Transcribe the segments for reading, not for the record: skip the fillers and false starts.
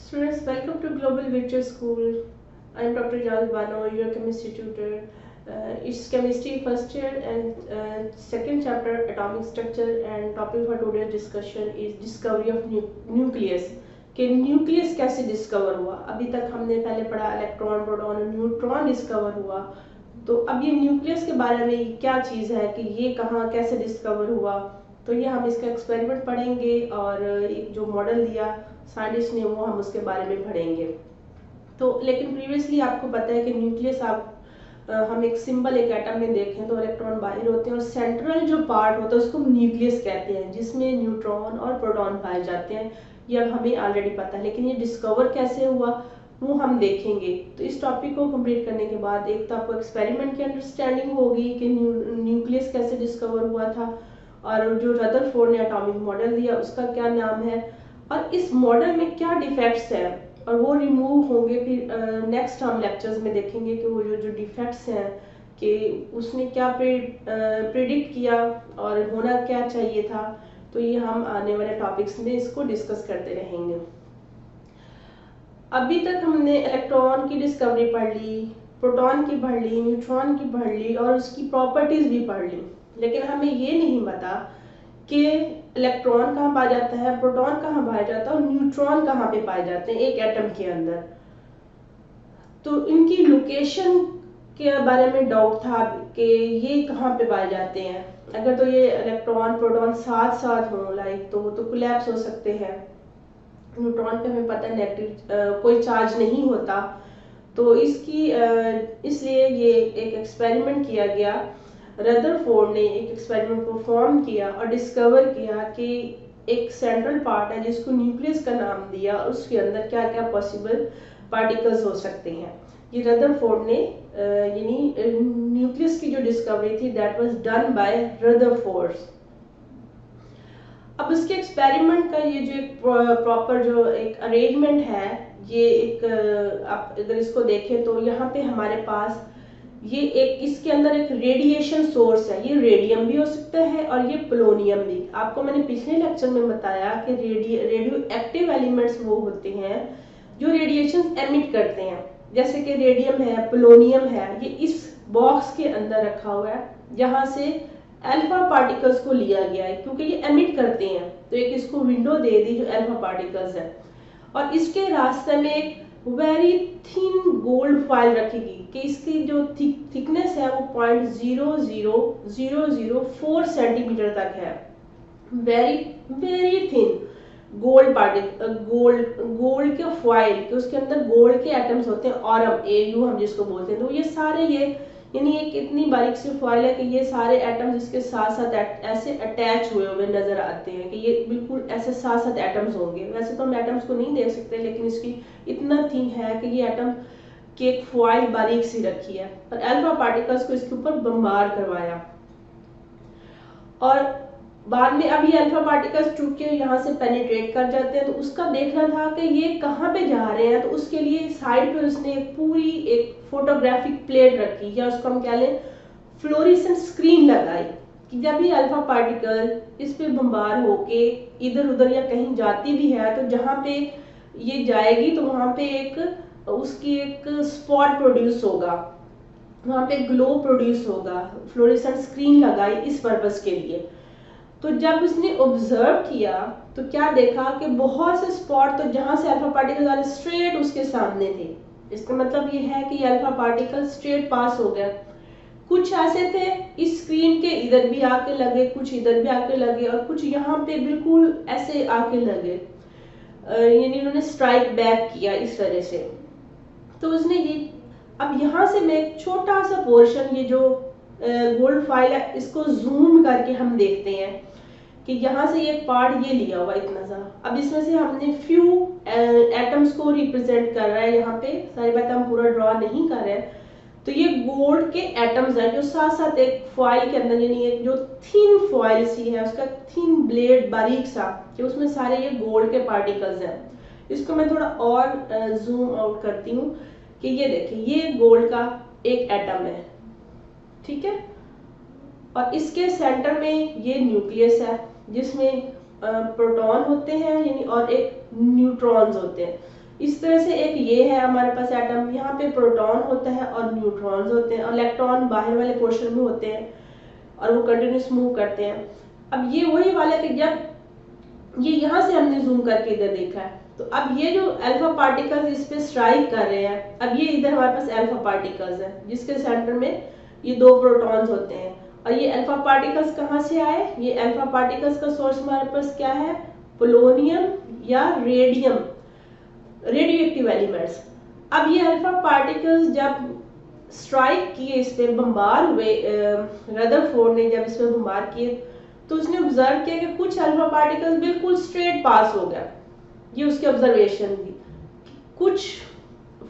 Students, welcome to Global Virtual School. I am Dr. Jal Bano, your chemistry tutor. It's chemistry first year and second chapter atomic structure, and topic for today's discussion is discovery of nucleus. कि nucleus कैसे discover हुआ। अभी तक हमने पहले पढ़ा electron, proton और neutron discover हुआ। तो अब ये न्यूक्लियस के बारे में क्या चीज़ है कि ये कहाँ कैसे डिस्कवर हुआ, तो ये हम इसका एक्सपेरिमेंट पढ़ेंगे और एक जो मॉडल दिया साइंटिस्ट ने वो हम उसके बारे में पढ़ेंगे। तो लेकिन प्रीवियसली आपको पता है कि न्यूक्लियस हम एक सिंबल एक एटम में देखें तो इलेक्ट्रॉन बाहर होते हैं और सेंट्रल जो पार्ट होता है उसको न्यूक्लियस कहते हैं, जिसमें न्यूट्रॉन और प्रोटॉन पाए जाते हैं। ये अब हमें ऑलरेडी पता है, लेकिन ये डिस्कवर कैसे हुआ वो हम देखेंगे। तो इस टॉपिक को कंप्लीट करने के बाद एक तो आपको एक्सपेरिमेंट की अंडरस्टैंडिंग होगी कि न्यूक्लियस कैसे डिस्कवर हुआ था, और जो रदरफोर्ड ने एटॉमिक मॉडल दिया उसका क्या नाम है, और इस मॉडल में क्या डिफेक्ट्स हैं और वो रिमूव होंगे। फिर नेक्स्ट हम लेक्चर्स में देखेंगे कि वो जो डिफेक्ट्स हैं कि उसने क्या प्रिडिक्ट किया और होना क्या चाहिए था। तो ये हम आने वाले टॉपिक्स में इसको डिस्कस करते रहेंगे। अभी तक हमने इलेक्ट्रॉन की डिस्कवरी पढ़ ली, प्रोटॉन की पढ़ ली, न्यूट्रॉन की पढ़ ली और उसकी प्रॉपर्टीज भी पढ़ ली, लेकिन हमें ये नहीं पता कि इलेक्ट्रॉन कहाँ पाया जाता है, प्रोटॉन कहाँ पाया जाता है और न्यूट्रॉन कहाँ पे पाए जाते हैं एक एटम के अंदर। तो इनकी लोकेशन के बारे में डाउट था कि ये कहाँ पे पाए जाते हैं। अगर तो ये इलेक्ट्रॉन प्रोटॉन साथ साथ हो लाइक तो कोलैप्स हो सकते हैं। न्यूट्रॉन पे हमें पता है नेगेटिव कोई चार्ज नहीं होता, तो इसलिए ये एक एक्सपेरिमेंट किया गया। रदरफोर्ड ने एक एक्सपेरिमेंट परफॉर्म किया और डिस्कवर किया कि एक सेंट्रल पार्ट है जिसको न्यूक्लियस का नाम दिया, उसके अंदर क्या क्या पॉसिबल पार्टिकल्स हो सकते हैं। ये रदरफोर्ड ने यानी न्यूक्लियस की जो डिस्कवरी थी that was done by Rutherford. अब उसके एक्सपेरिमेंट का ये जो एक प्रॉपर जो एक अरेंजमेंट है, ये एक आप अगर इसको देखें तो यहाँ पे हमारे पास ये एक इसके अंदर एक रेडिएशन सोर्स है। ये रेडियम भी हो सकता है और ये पोलोनियम भी। आपको मैंने पिछले लेक्चर में बताया कि रेडियो एक्टिव एलिमेंट्स वो होते हैं जो रेडिएशन एमिट करते हैं, जैसे कि रेडियम है, पोलोनियम है। ये इस बॉक्स के अंदर रखा हुआ है जहाँ से अल्फा पार्टिकल्स को लिया गया है, क्योंकि ये एमिट करते हैं तो एक इसको विंडो दे दी जो अल्फा पार्टिकल्स है, और इसके रास्ते में एक वेरी थिन गोल्ड फॉइल रखेगी कि इसकी जो थिकनेस है वो 0.00004 सेंटीमीटर तक है। Very very thin gold particle, gold के फॉइल कि उसके अंदर गोल्ड के एटम्स होते हैं, ऑरम AU हम जिसको बोलते हैं। तो ये सारे ये यानी एक इतनी बारीक सी फॉइल है कि ये सारे एटम्स इसके साथ साथ ऐसे अटैच हुए हुए नजर आते हैं कि ये बिल्कुल ऐसे साथ साथ एटम्स होंगे। वैसे तो हम एटम्स को नहीं देख सकते, लेकिन इसकी इतना थिन है कि ये एटम की एक फॉइल बारीक सी रखी है और अल्फा पार्टिकल्स को इसके ऊपर बम्बार करवाया। और बाद में अब ये अल्फा पार्टिकल्स चूंकि यहाँ से पेनिट्रेट कर जाते हैं तो उसका देखना था कि ये कहाँ पे जा रहे हैं। तो उसके लिए साइड पे उसने पूरी एक फोटोग्राफिक प्लेट रखी, या उसको हम कह लें फ्लोरेसेंट स्क्रीन लगाई, कि जब ये अल्फा पार्टिकल इस पे बम्बार होके इधर उधर या कहीं जाती भी है तो जहाँ पे ये जाएगी तो वहाँ पे एक उसकी एक स्पॉट प्रोड्यूस होगा, वहाँ पे ग्लो प्रोड्यूस होगा। फ्लोरेसेंट स्क्रीन लगाई इस पर्पस के लिए। तो जब उसने ऑब्जर्व किया तो क्या देखा कि बहुत से स्पॉट तो जहां से अल्फा पार्टिकल आ रहे स्ट्रेट उसके सामने थे। इसका मतलब ये है कि अल्फा पार्टिकल स्ट्रेट पास हो गया। कुछ ऐसे थे इस स्क्रीन के इधर भी आके लगे, कुछ इधर भी आके लगे और कुछ यहाँ पे बिल्कुल ऐसे आके लगे, यानी उन्होंने स्ट्राइक बैक किया इस तरह से। तो उसने ये अब यहाँ से मैं एक छोटा सा पोर्शन, ये जो गोल्ड फाइल है इसको जूम करके हम देखते हैं कि यहाँ से एक पार्ट ये लिया हुआ इतना सा। अब इसमें से हमने फ्यू एटम्स को रिप्रेजेंट कर रहा है, यहाँ पे सारी बातें हम पूरा ड्रॉ नहीं कर रहे हैं। तो ये गोल्ड के एटम्स हैं जो साथ साथ एक फॉइल के अंदर, यानी एक जो थिन फॉइल सी है उसका थिन ब्लेड बारीक सा, कि उसमें सारे ये गोल्ड के पार्टिकल्स हैं। इसको मैं थोड़ा और जूम आउट करती हूँ कि ये देखिए ये गोल्ड का एक एटम है, ठीक है, और इसके सेंटर में ये न्यूक्लियस है जिसमें प्रोटॉन होते हैं यानी और एक न्यूट्रॉन्स होते हैं। इस तरह से एक ये है हमारे पास एटम, यहाँ पे प्रोटॉन होता है और न्यूट्रॉन्स होते हैं, और इलेक्ट्रॉन बाहर वाले पोर्शन में होते हैं और वो कंटिन्यूस मूव करते हैं। अब ये वही वाला कि जब ये यहाँ से हमने जूम करके इधर देखा है, तो अब ये जो अल्फा पार्टिकल्स इस पे स्ट्राइक कर रहे हैं, अब ये इधर हमारे पास अल्फा पार्टिकल्स है जिसके सेंटर में ये 2 प्रोटॉन्स होते हैं। और ये अल्फा पार्टिकल्स कहाँ से आए? ये अल्फा पार्टिकल्स का सोर्स हमारे पास क्या है? पोलोनियम या रेडियम, रेडियो एक्टिव एलिमेंट्स। अब ये अल्फा पार्टिकल्स जब स्ट्राइक किए, इस पे बमबार हुए, रदरफोर्ड ने जब इस पे बमबार किए तो उसने ऑब्जर्व किया कि कुछ अल्फा पार्टिकल्स बिल्कुल स्ट्रेट पास हो गया। ये उसकी ऑब्जर्वेशन थी। कुछ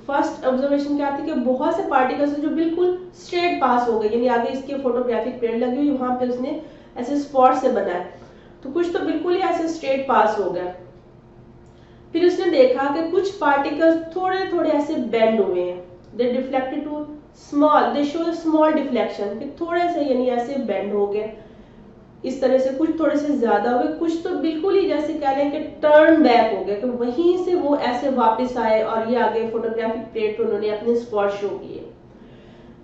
फर्स्ट ऑब्जर्वेशन क्या थी कि बहुत से पार्टिकल्स जो बिल्कुल स्ट्रेट पास हो गए, यानी आगे इसके फोटोग्राफिक प्रिंट लगी हुई, वहां पे उसने ऐसे स्पॉट से बनाया, तो कुछ तो बिल्कुल ही ऐसे स्ट्रेट पास हो गया। फिर उसने देखा कि कुछ पार्टिकल्स थोड़े थोड़े ऐसे बेंड हुए हैं, they deflected too small, they show small deflection, कि थोड़े से यानी ऐसे बेंड हो गए इस तरह से, कुछ थोड़े से ज्यादा हो गए, कुछ तो बिल्कुल ही जैसे कह रहे हैं कि टर्न बैक हो गए, कि वहीं से वो ऐसे वापस आए और ये आगे फोटोग्राफिक प्लेट पे उन्होंने अपने स्पॉट शो किए।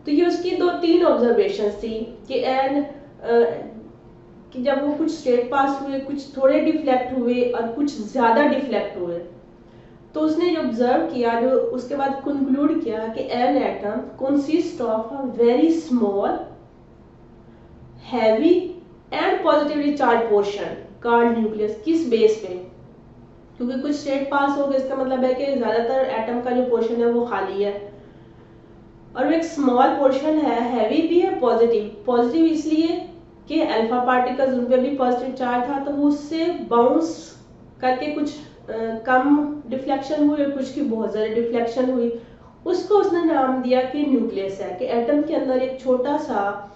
तो ये उसकी 2-3 ऑब्जर्वेशन थी कि जब वो कुछ स्ट्रेट पास हुए, कुछ थोड़े डिफ्लेक्ट हुए और कुछ ज्यादा डिफ्लेक्ट हुए, तो उसने जो ऑब्जर्व किया, जो उसके बाद कंक्लूड किया कि an atom consist of a very small heavy and positively charge portion called nucleus. किस बेस पे? क्योंकि कुछ स्ट्रेट पास हो गए, इसका मतलब है कि ज्यादातर एटम का जो पोर्शन है वो खाली है, और वो एक स्मॉल पोर्शन है, हैवी भी है, पॉजिटिव इसलिए कि अल्फा पार्टिकल्स उन पे भी पॉजिटिव चार्ज था, तो वो उससे बाउंस करके कुछ कम डिफ्लेक्शन हुई और कुछ की बहुत ज्यादा डिफ्लेक्शन हुई। उसको उसने नाम दिया कि न्यूक्लियस है, कि एटम के अंदर एक छोटा सा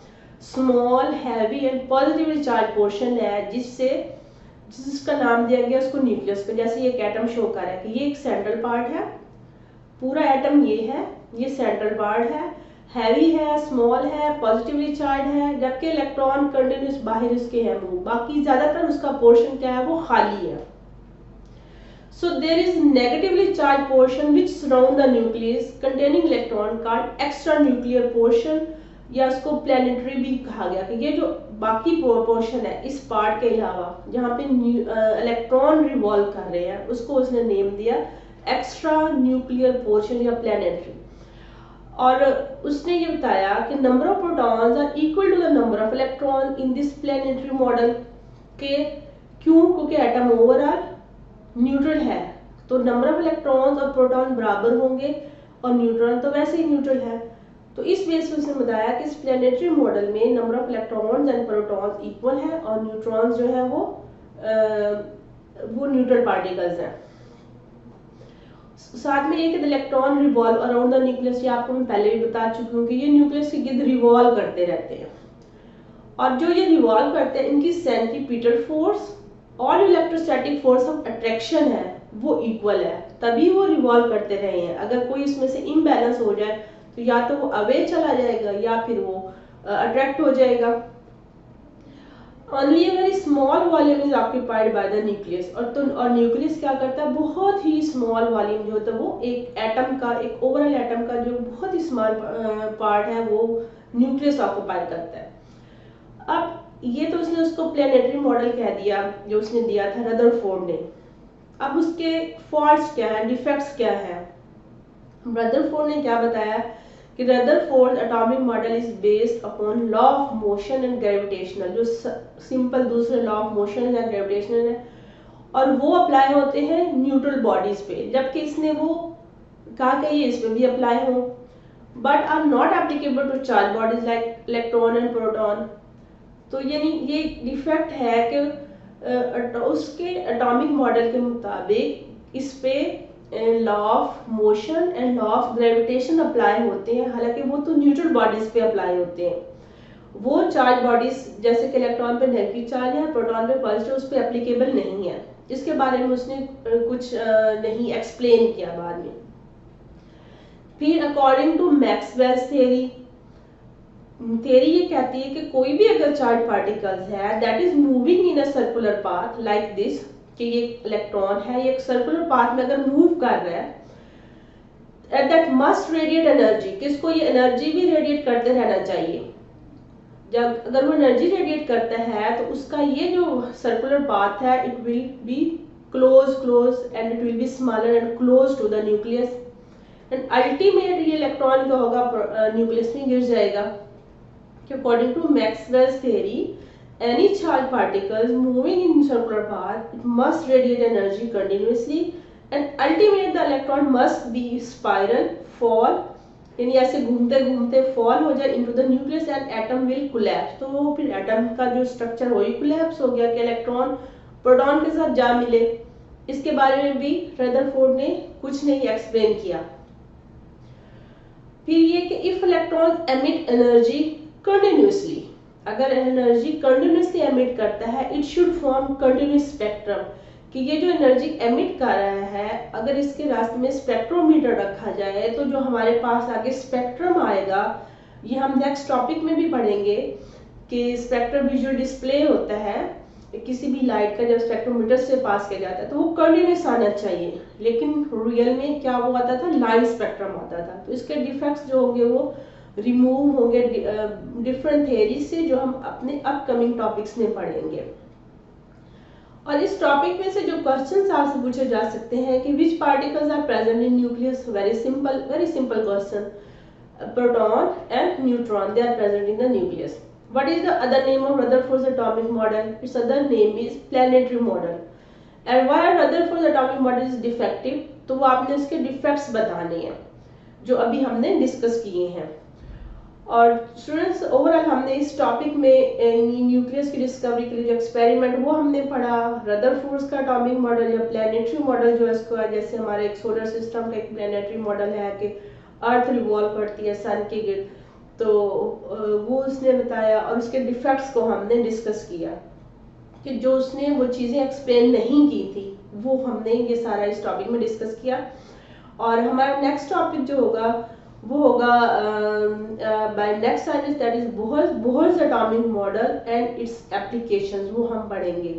small heavy and positively charge portion है जिसका नाम दिया गया उसको न्यूक्लियस पे। जैसे ये एक एटम शो कर रहा है कि ये एक सेंट्रल पार्ट है, पूरा एटम ये है, ये सेंट्रल पार्ट है, हैवी है, स्मॉल है, पॉजिटिवली चार्ज है, जबकि इलेक्ट्रॉन कंटिन्यूस बाहर उसके है मूव, बाकी ज्यादातर उसका पोर्शन क्या है? वो खाली है। So there is negatively charged portion which surround the nucleus containing electron called extra nuclear portion, या उसको प्लेनेटरी भी कहा गया, कि ये जो बाकी पोर्शन है इस पार्ट के अलावा जहाँ पे इलेक्ट्रॉन रिवॉल्व कर रहे हैं, उसको उसने नेम दिया एक्स्ट्रा न्यूक्लियर पोर्शन या प्लेनेटरी। और उसने ये बताया कि number of protons are equal to the number of electron in this planetary model. के क्यों? क्योंकि एटम ओवरऑल न्यूट्रल है, तो नंबर ऑफ इलेक्ट्रॉन्स और प्रोटॉन बराबर होंगे, और न्यूट्रॉन तो वैसे ही न्यूट्रल है। तो इस बेस पे उसने बताया कि इस प्लेनेटरी मॉडल में number of electrons and protons equal है, और न्यूट्रॉन्स जो है वो न्यूट्रल पार्टिकल्स हैं। साथ में एक electron revolve around the nucleus, ये आपको मैं पहले भी बता चुकी हूँ कि ये न्यूक्लियस के गिर्द रिवॉल्व करते रहते हैं, और जो ये रिवॉल्व करते हैं इनकी सेंट्रीपिटल फोर्स और इलेक्ट्रोस्टैटिक फोर्स ऑफ अट्रैक्शन है वो इक्वल है, तभी वो रिवॉल्व करते रहे हैं। अगर कोई इसमें से इम्बैलेंस हो जाए तो या तो वो अवे चला जाएगा या फिर वो अट्रैक्ट हो जाएगा। Only very small volume is occupied by the nucleus, और न्यूक्लियस क्या करता है? बहुत ही स्मॉल वॉल्यूम जो होता है वो एक एटम का, एक ओवरऑल एटम का जो बहुत ही स्मॉल पार्ट है वो न्यूक्लियस ऑक्यूपाई करता है। अब ये तो उसने उसको प्लेनेटरी मॉडल कह दिया जो उसने दिया था रदरफोर्ड ने। अब उसके फॉल्ट्स क्या है, डिफेक्ट्स क्या है? रदरफोर्ड ने क्या बताया कि Rutherford atomic model is based upon law of motion and gravitational, जो सिंपल दूसरे लॉ ऑफ मोशन या ग्रेविटेशनल है, और वो अप्लाई होते हैं न्यूट्रल बॉडीज पे, जबकि इसने वो कहा कि ये इस पे भी अप्लाई हो, but are not applicable to charge bodies like electron and proton. तो यानी ये डिफेक्ट है कि उसके एटॉमिक मॉडल के मुताबिक इस पे law of motion and law of gravitation apply होते हैं, हालांकि वो तो न्यूट्रल बॉडीज पे अप्लाई होते हैं। वो चार्ज बॉडीज जैसे कि इलेक्ट्रॉन पे नेगेटिव चार्ज है, प्रोटॉन पे पॉजिटिव, उस पे एप्लीकेबल नहीं है, जिसके बारे में उसने कुछ नहीं एक्सप्लेन किया बाद में। फिर अकॉर्डिंग टू मैक्सवेल्स थ्योरी ये कहती है कि कोई भी अगर चार्ज पार्टिकल्स है that is moving in a circular path like this, कि ये इलेक्ट्रॉन है, ये एक सर्कुलर पाथ में अगर मूव कर रहा है, दैट मस्ट रेडिएट एनर्जी, किसको ये एनर्जी भी रेडिएट करते रहना चाहिए। जब अगर वो एनर्जी रेडिएट करता है तो उसका ये जो सर्कुलर पाथ है it will be close and it will be smaller and close to the nucleus, and ultimate ये इलेक्ट्रॉन क्या होगा, न्यूक्लियस में गिर जाएगा। According to Maxwell's theory, any charged particles moving in circular path, it must radiate energy continuously and ultimately the electron must be spiral fall, यानी ऐसे घूमते घूमते फॉल हो जाए into the nucleus and atom will collapse. तो फिर atom का जो स्ट्रक्चर वही कोलैप्स हो गया कि इलेक्ट्रॉन प्रोटॉन के साथ जा मिले। इसके बारे में भी रदरफोर्ड ने कुछ नहीं एक्सप्लेन किया। फिर ये कि if electron emit energy continuously, अगर एनर्जी कंटिन्यूसली एमिट करता है, it should form continuous spectrum, कि ये जो एनर्जी एमिट कर रहा है अगर इसके रास्ते में स्पेक्ट्रोमीटर रखा जाए तो जो हमारे पास आगे स्पेक्ट्रम आएगा, ये हम नेक्स्ट टॉपिक में भी पढ़ेंगे कि स्पेक्ट्रम विजुअल डिस्प्ले होता है किसी भी लाइट का, जब स्पेक्ट्रोमीटर से पास किया जाता है तो वो कंटिन्यूस आना चाहिए, लेकिन रियल में क्या वो आता था, लाइन स्पेक्ट्रम आता था। तो इसके डिफेक्ट्स जो होंगे वो रिमूव होंगे डिफरेंट थ्योरी से, जो हम अपने अपकमिंग टॉपिक्स में पढ़ेंगे। और इस टॉपिक में से जो क्वेश्चंस आपसे पूछे जा सकते हैं कि which particles are present in nucleus, very simple question, proton and neutron, they are present in the nucleus. What is the other name of Rutherford's atomic model, its other name is planetary model. And why Rutherford's atomic model is defective, तो वो आपने इसके defects बताने हैं जो अभी हमने discuss किए हैं। और स्टूडेंट्स ओवरऑल हमने इस टॉपिक में न्यूक्लियस की डिस्कवरी के लिए जो एक्सपेरिमेंट वो हमने पढ़ा, रदरफोर्ड्स का एटॉमिक मॉडल या प्लैनेटरी मॉडल जो इसको है, जैसे हमारे एक सोलर सिस्टम का एक प्लैनेटरी मॉडल है कि अर्थ रिवॉल्व करती है सन के गिर्द, तो वो उसने बताया। और उसके डिफेक्ट्स को हमने डिस्कस किया कि जो उसने वो चीज़ें एक्सप्लेन नहीं की थी वो हमने ये सारा इस टॉपिक में डिस्कस किया। और हमारा नेक्स्ट टॉपिक जो होगा वो होगा by next science, that is Bohr's atomic model and its applications, वो हम पढ़ेंगे।